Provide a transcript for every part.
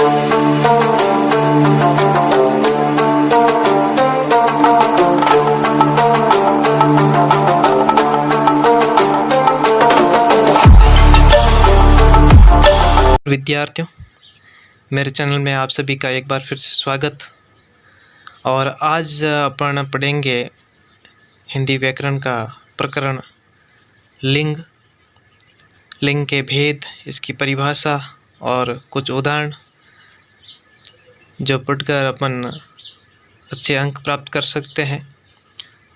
विद्यार्थियों, मेरे चैनल में आप सभी का एक बार फिर से स्वागत। और आज अपन पढ़ेंगे हिंदी व्याकरण का प्रकरण लिंग, लिंग के भेद, इसकी परिभाषा और कुछ उदाहरण जो पढ़कर अपन अच्छे अंक प्राप्त कर सकते हैं।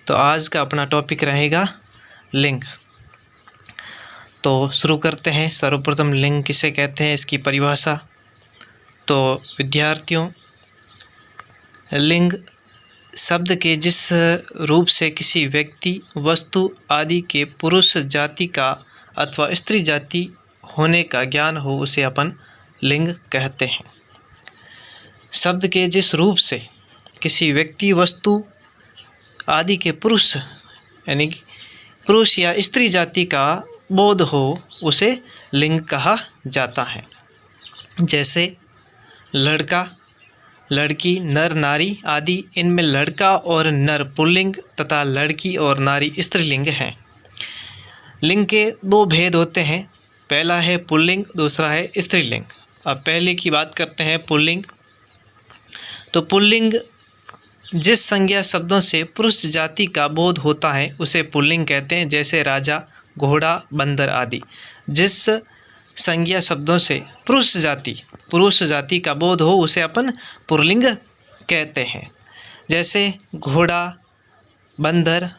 तो आज का अपना टॉपिक रहेगा लिंग। तो शुरू करते हैं। सर्वप्रथम लिंग किसे कहते हैं, इसकी परिभाषा। तो विद्यार्थियों, लिंग शब्द के जिस रूप से किसी व्यक्ति, वस्तु आदि के पुरुष जाति का अथवा स्त्री जाति होने का ज्ञान हो, उसे अपन लिंग कहते हैं। शब्द के जिस रूप से किसी व्यक्ति, वस्तु आदि के पुरुष यानी कि पुरुष या स्त्री जाति का बोध हो, उसे लिंग कहा जाता है। जैसे लड़का, लड़की, नर, नारी आदि, इनमें लड़का और नर पुल्लिंग तथा लड़की और नारी स्त्रीलिंग हैं। लिंग के दो भेद होते हैं, पहला है पुल्लिंग, दूसरा है स्त्रीलिंग। अब पहले की बात करते हैं पुल्लिंग। तो पुल्लिंग जिस संज्ञा शब्दों से पुरुष जाति का बोध होता है उसे पुल्लिंग कहते हैं। जैसे राजा, घोड़ा, बंदर आदि। जिस संज्ञा शब्दों से पुरुष जाति का बोध हो उसे अपन पुल्लिंग कहते हैं। जैसे घोड़ा, बंदर,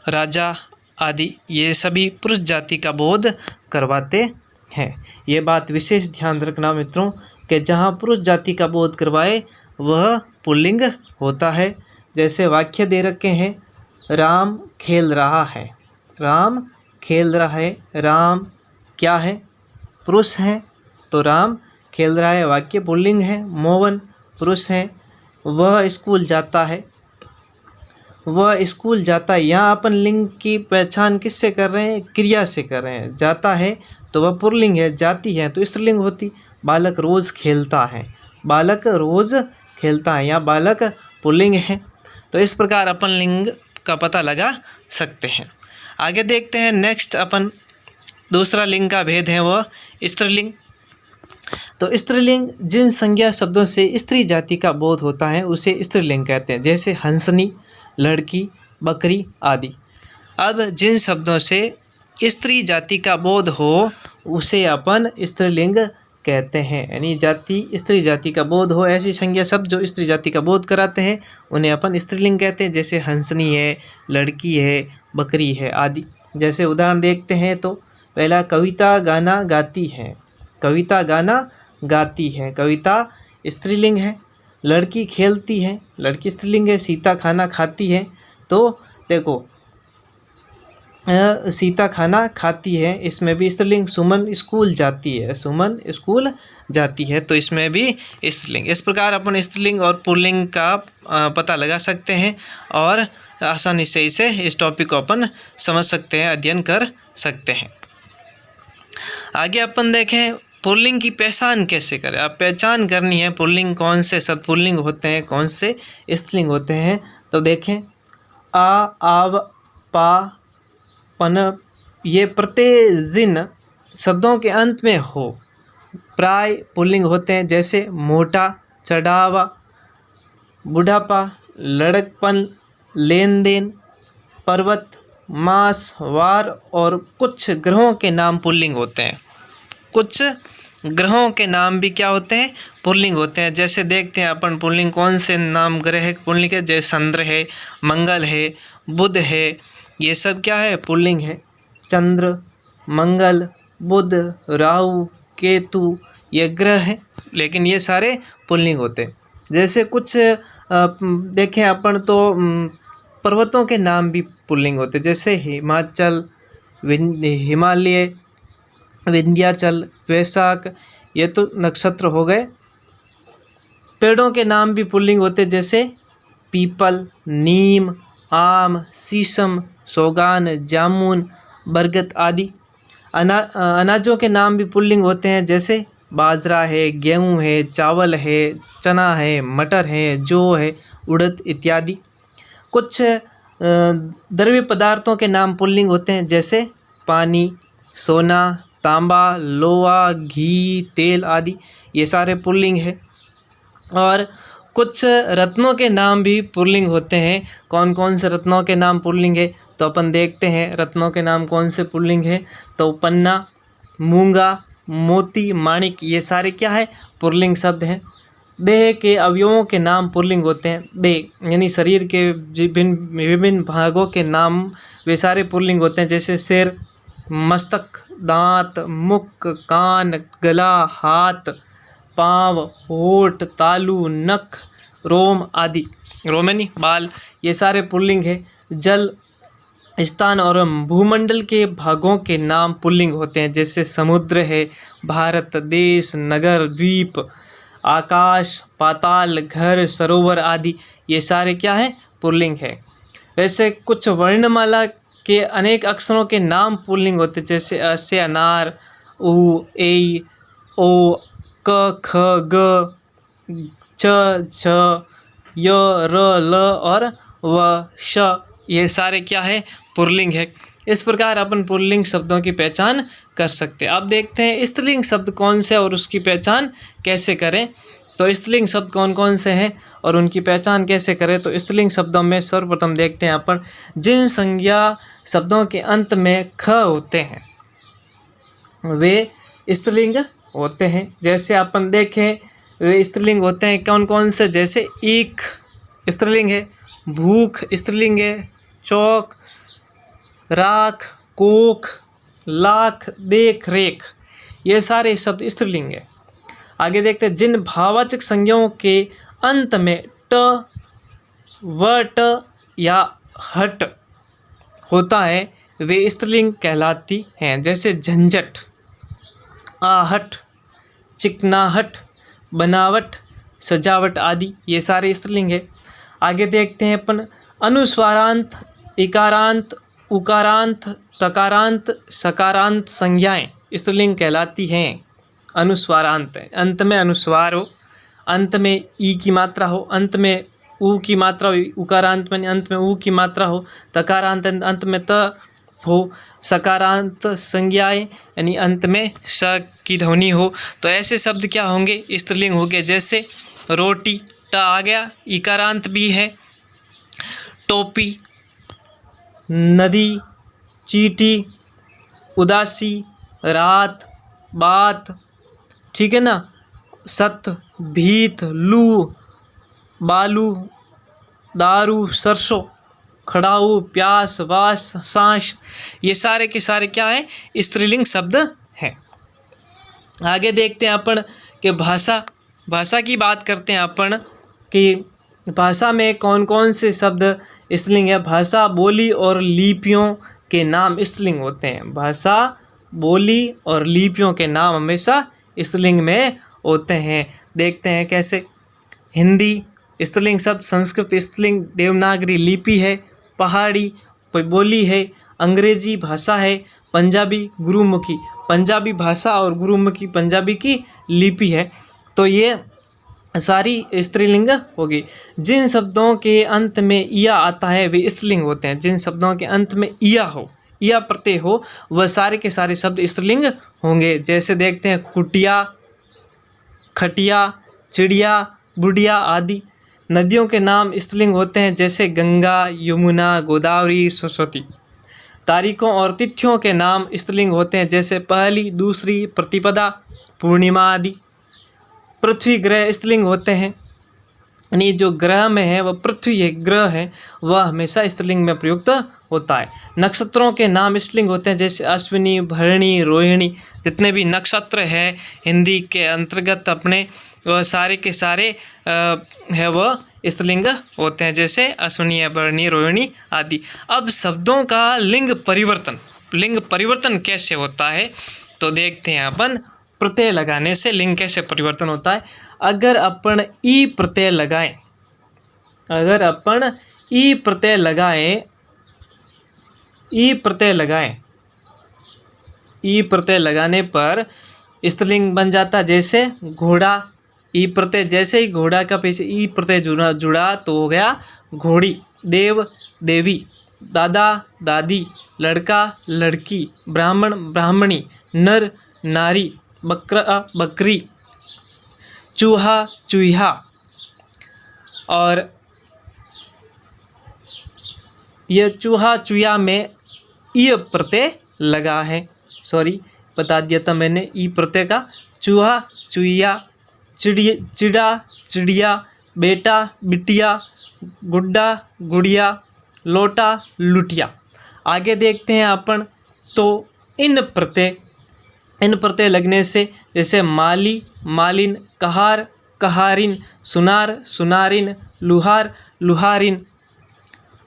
राजा आदि, ये सभी पुरुष जाति का बोध करवाते हैं। ये बात विशेष ध्यान रखना मित्रों कि जहाँ पुरुष जाति का बोध करवाए वह पुल्लिंग होता है। जैसे वाक्य दे रखे हैं, राम खेल रहा है। राम खेल रहा है, राम क्या है, पुरुष है, तो राम खेल रहा है वाक्य पुल्लिंग है। मोहन पुरुष है। वह स्कूल जाता है, वह स्कूल जाता है। यहाँ अपन लिंग की पहचान किससे कर रहे हैं, क्रिया से कर रहे हैं। जाता है तो वह पुल्लिंग है, जाती है तो स्त्रीलिंग होती। बालक रोज़ खेलता है, बालक रोज़ खेलता है, यहाँ बालक पुल्लिंग है। तो इस प्रकार अपन लिंग का पता लगा सकते हैं। आगे देखते हैं। नेक्स्ट अपन दूसरा लिंग का भेद है वह स्त्रीलिंग। तो स्त्रीलिंग जिन संज्ञा शब्दों से स्त्री जाति का बोध होता है उसे स्त्रीलिंग कहते हैं। जैसे हंसनी, लड़की, बकरी आदि। अब जिन शब्दों से स्त्री जाति का बोध हो उसे अपन स्त्रीलिंग कहते हैं। यानी जाति, स्त्री जाति का बोध हो, ऐसी संज्ञा शब्द जो स्त्री जाति का बोध कराते हैं उन्हें अपन स्त्रीलिंग कहते हैं। जैसे हंसनी है, लड़की है, बकरी है आदि। जैसे उदाहरण देखते हैं तो पहला, कविता गाना गाती है। कविता गाना गाती है, कविता स्त्रीलिंग है। लड़की खेलती है, लड़की स्त्रीलिंग है। सीता खाना खाती है, तो देखो सीता खाना खाती है, इसमें भी स्त्रीलिंग। सुमन स्कूल जाती है, सुमन स्कूल जाती है, तो इसमें भी स्त्रीलिंग। इस प्रकार अपन स्त्रीलिंग और पुल्लिंग का पता लगा सकते हैं और आसानी से इस टॉपिक को अपन समझ सकते हैं, अध्ययन कर सकते हैं। आगे अपन देखें पुल्लिंग की पहचान कैसे करें। अब पहचान करनी है पुल्लिंग कौन से शब्द पुल्लिंग होते हैं, कौन से स्त्रीलिंग होते हैं। तो देखें, आ, आव, पा, पन, ये प्रत्यय जिन शब्दों के अंत में हो प्राय पुल्लिंग होते हैं। जैसे मोटा, चढ़ावा, बुढ़ापा, लड़कपन, लेन देन, पर्वत, मास, वार और कुछ ग्रहों के नाम पुल्लिंग होते हैं। कुछ ग्रहों के नाम भी क्या होते हैं, पुल्लिंग होते हैं। जैसे देखते हैं अपन पुल्लिंग कौन से नाम ग्रह पुल्लिंग है। जैसे चंद्र है, मंगल है, बुध है, ये सब क्या है, पुल्लिंग है। चंद्र, मंगल, बुध, राहु, केतु ये ग्रह हैं, लेकिन ये सारे पुल्लिंग होते हैं। जैसे कुछ देखें अपन तो पर्वतों के नाम भी पुल्लिंग होते हैं। जैसे हिमाचल, हिमालय, विंध्याचल, वैशाख, ये तो नक्षत्र हो गए। पेड़ों के नाम भी पुल्लिंग होते हैं। जैसे पीपल, नीम, आम, शीशम, सोगान, जामुन, बरगद आदि। अनाजों के नाम भी पुल्लिंग होते हैं। जैसे बाजरा है, गेहूँ है, चावल है, चना है, मटर है, जौ है, उड़द इत्यादि। कुछ द्रव्य पदार्थों के नाम पुल्लिंग होते हैं, जैसे पानी, सोना, तांबा, लोहा, घी, तेल आदि, ये सारे पुल्लिंग है। और कुछ रत्नों के नाम भी पुल्लिंग होते हैं। कौन कौन से रत्नों के नाम पुल्लिंग है, तो अपन देखते हैं रत्नों के नाम कौन से पुल्लिंग है। तो पन्ना, मूंगा, मोती, माणिक, ये सारे क्या है, पुल्लिंग शब्द हैं। देह के अवयवों के नाम पुल्लिंग होते हैं। देह यानी शरीर के विभिन्न भागों के नाम वे सारे पुल्लिंग होते हैं, जैसे सिर, मस्तक, दांत, मुख, कान, गला, हाथ, पाँव, होठ, तालू, नख, रोम आदि। रोम यानी बाल, ये सारे पुल्लिंग है। जल, स्थान और भूमंडल के भागों के नाम पुल्लिंग होते हैं, जैसे समुद्र है, भारत देश, नगर, द्वीप, आकाश, पाताल, घर, सरोवर आदि, ये सारे क्या है, पुल्लिंग है। वैसे कुछ वर्णमाला के अनेक अक्षरों के नाम पुल्लिंग होते हैं, जैसे अ से अनार, उ, ए, ओ, क, ख, ग, च, छ, य, र, ल और व, श, ये सारे क्या है, पुल्लिंग है। इस प्रकार अपन पुल्लिंग शब्दों की पहचान कर सकते हैं। अब देखते हैं स्त्रीलिंग शब्द कौन से और उसकी पहचान कैसे करें। तो स्त्रीलिंग शब्द कौन कौन से हैं और उनकी पहचान कैसे करें। तो स्त्रीलिंग शब्दों में सर्वप्रथम देखते हैं अपन जिन संज्ञा शब्दों के अंत में ख होते हैं वे स्त्रीलिंग होते हैं। जैसे अपन देखें वे स्त्रीलिंग होते हैं कौन कौन से, जैसे ईख स्त्रीलिंग है, भूख स्त्रीलिंग है, चौक, राख, कोख, लाख, देख रेख, ये सारे शब्द स्त्रीलिंग है। आगे देखते हैं जिन भाववाचक संज्ञाओं के अंत में ट, व, ट या हट होता है वे स्त्रीलिंग कहलाती हैं, जैसे झंझट, आहट, चिकनाहट, बनावट, सजावट आदि, ये सारे स्त्रीलिंग है। आगे देखते हैं अपन अनुस्वारांत, इकारांत, उकारांत, तकारांत, सकारांत संज्ञाएं स्त्रीलिंग कहलाती हैं। अनुस्वारांत है, अंत में अनुस्वार हो, अंत में ई की मात्रा हो, अंत में ऊ की मात्रा हो, उकारांत में अंत में ऊ की मात्रा हो, तकारांत अंत में त हो, सकारांत संज्ञाएं यानी अंत में स की ध्वनि हो। तो ऐसे शब्द क्या होंगे, स्त्रीलिंग हो गए। जैसे रोटी, ट आ गया, इकारांत भी है। टोपी, नदी, चींटी, उदासी, रात, बात, ठीक है ना, सत, भीत, लू, बालू, दारू, सरसों, खड़ाऊ, प्यास, वास, सांस, ये सारे के सारे क्या है, स्त्रीलिंग शब्द हैं। आगे देखते हैं अपन कि भाषा की बात करते हैं अपन कि भाषा में कौन कौन से शब्द स्त्रीलिंग है। भाषा, बोली और लिपियों के नाम स्त्रीलिंग होते हैं। भाषा, बोली और लिपियों के नाम हमेशा स्त्रीलिंग में होते हैं। देखते हैं कैसे। हिंदी स्त्रीलिंग शब्द, संस्कृत स्त्रीलिंग देवनागरी लिपि है, पहाड़ी कोई बोली है, अंग्रेजी भाषा है, पंजाबी गुरुमुखी पंजाबी भाषा और गुरुमुखी पंजाबी की लिपि है। तो ये सारी स्त्रीलिंग होगी। जिन शब्दों के अंत में इया आता है वे स्त्रीलिंग होते हैं। जिन शब्दों के अंत में इया हो, इया प्रत्यय हो, वह सारे के सारे शब्द स्त्रीलिंग होंगे। जैसे देखते हैं कुटिया, खटिया, चिड़िया, बुढ़िया आदि। नदियों के नाम स्त्रीलिंग होते हैं, जैसे गंगा, यमुना, गोदावरी, सरस्वती। तारीखों और तिथियों के नाम स्त्रीलिंग होते हैं, जैसे पहली, दूसरी, प्रतिपदा, पूर्णिमा आदि। पृथ्वी, ग्रह स्त्रीलिंग होते हैं, यानी जो ग्रह में है वह पृथ्वी है, ग्रह है, वह हमेशा स्त्रीलिंग में प्रयुक्त होता है। नक्षत्रों के नाम स्त्रीलिंग होते हैं, जैसे अश्विनी, भरणी, रोहिणी। जितने भी नक्षत्र हैं हिंदी के अंतर्गत अपने, वह सारे के सारे है वह स्त्रीलिंग होते हैं, जैसे अश्विनी, भरणी, रोहिणी आदि। अब शब्दों का लिंग परिवर्तन कैसे होता है, तो देखते हैं अपन। प्रत्यय लगाने से लिंग कैसे परिवर्तन होता है। अगर अपन ई प्रत्यय लगाएं, ई प्रत्यय लगाने पर स्त्रीलिंग बन जाता, जैसे घोड़ा, ई प्रत्यय, जैसे ही घोड़ा का पीछे ई प्रत्यय जुड़ा तो हो गया घोड़ी। देव देवी, दादा दादी, लड़का लड़की, ब्राह्मण ब्राह्मणी, नर नारी, बकरा बकरी, चूहा चूहा। और यह चूहा चूहा में ई प्रत्यय लगा है, सॉरी बता दिया था मैंने, ई प्रत्यय का। चूहा चूहिया, चिड़ा चिड़िया, बेटा बिटिया, गुड्डा गुड़िया, लोटा लुटिया। आगे देखते हैं अपन, तो इन प्रत्यय लगने से, जैसे माली मालिन, कहार कहारिन, सुनार सुनारिन, लुहार लुहारिन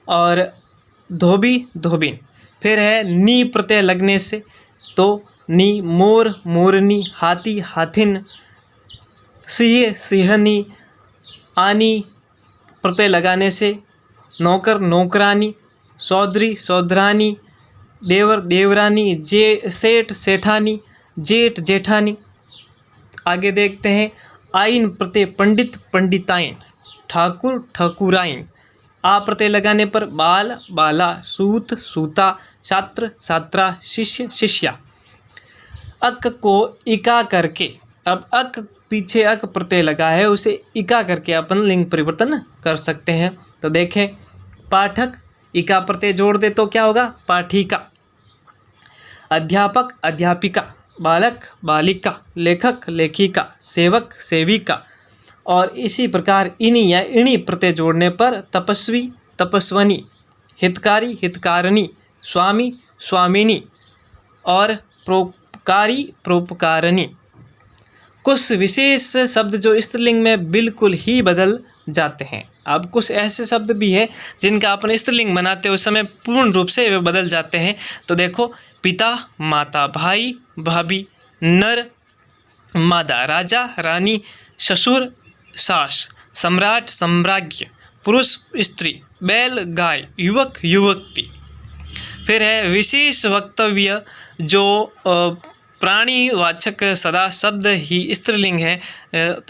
और धोबी धोबिन। फिर है नी प्रत्यय लगने से, तो नी मोर मोरनी, हाथी हाथिन, सिंह सिंहनी। आनी प्रत्यय लगाने से नौकर नौकरानी, सौदरी सौदरानी, देवर देवरानी, सेठ सेठानी, जेठ जेठानी। आगे देखते हैं आइन प्रत्यय पंडित पंडिताइन, ठाकुर ठाकुराइन। आ प्रत्यय लगाने पर बाल बाला, सूत सूता, छात्र छात्रा, शिष्य शिष्या। अक को इका करके, अब अक पीछे अक प्रत्यय लगा है, उसे इका करके अपन लिंग परिवर्तन कर सकते हैं। तो देखें, पाठक, इका प्रत्यय जोड़ दे तो क्या होगा, पाठिका। अध्यापक अध्यापिका, बालक बालिका, लेखक लेखिका, सेवक सेविका। और इसी प्रकार इनी या इणी प्रत्यय जोड़ने पर तपस्वी तपस्वनी, हितकारी हितकारिणी, स्वामी स्वामिनी और परोपकारी परोपकारिणी। कुछ विशेष शब्द जो स्त्रीलिंग में बिल्कुल ही बदल जाते हैं। अब कुछ ऐसे शब्द भी हैं जिनका अपन स्त्रीलिंग बनाते उस समय पूर्ण रूप से वे बदल जाते हैं। तो देखो, पिता माता, भाई भाभी, नर मादा, राजा रानी, ससुर सास, सम्राट सम्राज्ञ, पुरुष स्त्री, बैल गाय, युवक युवती। फिर है विशेष वक्तव्य, जो प्राणीवाचक सदा शब्द ही स्त्रीलिंग है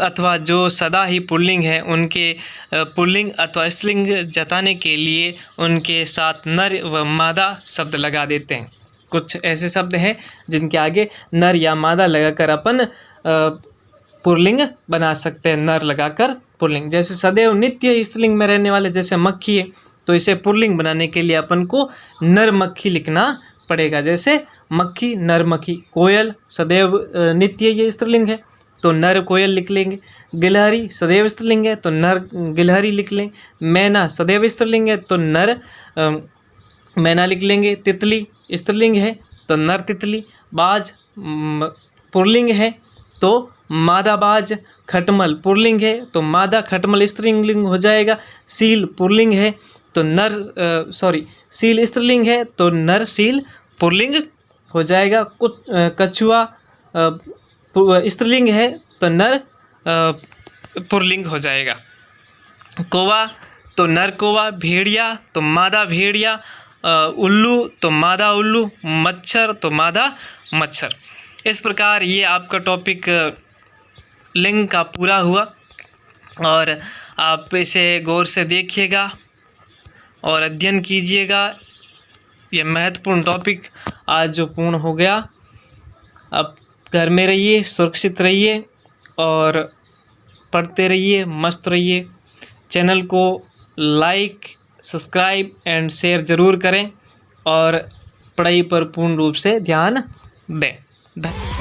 अथवा जो सदा ही पुल्लिंग है, उनके पुल्लिंग अथवा स्त्रीलिंग जताने के लिए उनके साथ नर व मादा शब्द लगा देते हैं। कुछ ऐसे शब्द हैं जिनके आगे नर या मादा लगाकर अपन पुल्लिंग बना सकते हैं, नर लगाकर पुल्लिंग। जैसे सदैव नित्य स्त्रीलिंग में रहने वाले, जैसे मक्खी है, तो इसे पुल्लिंग बनाने के लिए अपन को नर मक्खी लिखना पड़ेगा। जैसे मक्खी नर मक्खी। कोयल सदैव नित्य ये स्त्रीलिंग है, तो नर कोयल लिख लेंगे। गिलहरी सदैव स्त्रीलिंग है, तो नर गिलहरी लिख लें। मैना सदैव स्त्रीलिंग है, तो नर मैना लिख लेंगे। तितली स्त्रीलिंग है, तो नर तितली। बाज पुल्लिंग है, तो मादा बाज। खटमल पुल्लिंग है, तो मादा खटमल स्त्रीलिंग हो जाएगा। सील पुल्लिंग है, तो सील स्त्रीलिंग है, तो नर सील पुल्लिंग हो जाएगा। कछुआ स्त्रीलिंग है, तो नर पुल्लिंग हो जाएगा। कौवा तो नर कौवा। भेड़िया तो मादा भेड़िया। उल्लू तो मादा उल्लू। मच्छर तो मादा मच्छर। इस प्रकार ये आपका टॉपिक लिंग का पूरा हुआ, और आप इसे गौर से देखिएगा और अध्ययन कीजिएगा। यह महत्वपूर्ण टॉपिक आज जो पूर्ण हो गया। अब घर में रहिए, सुरक्षित रहिए और पढ़ते रहिए, मस्त रहिए। चैनल को लाइक, सब्सक्राइब एंड शेयर ज़रूर करें और पढ़ाई पर पूर्ण रूप से ध्यान दें। धन्यवाद।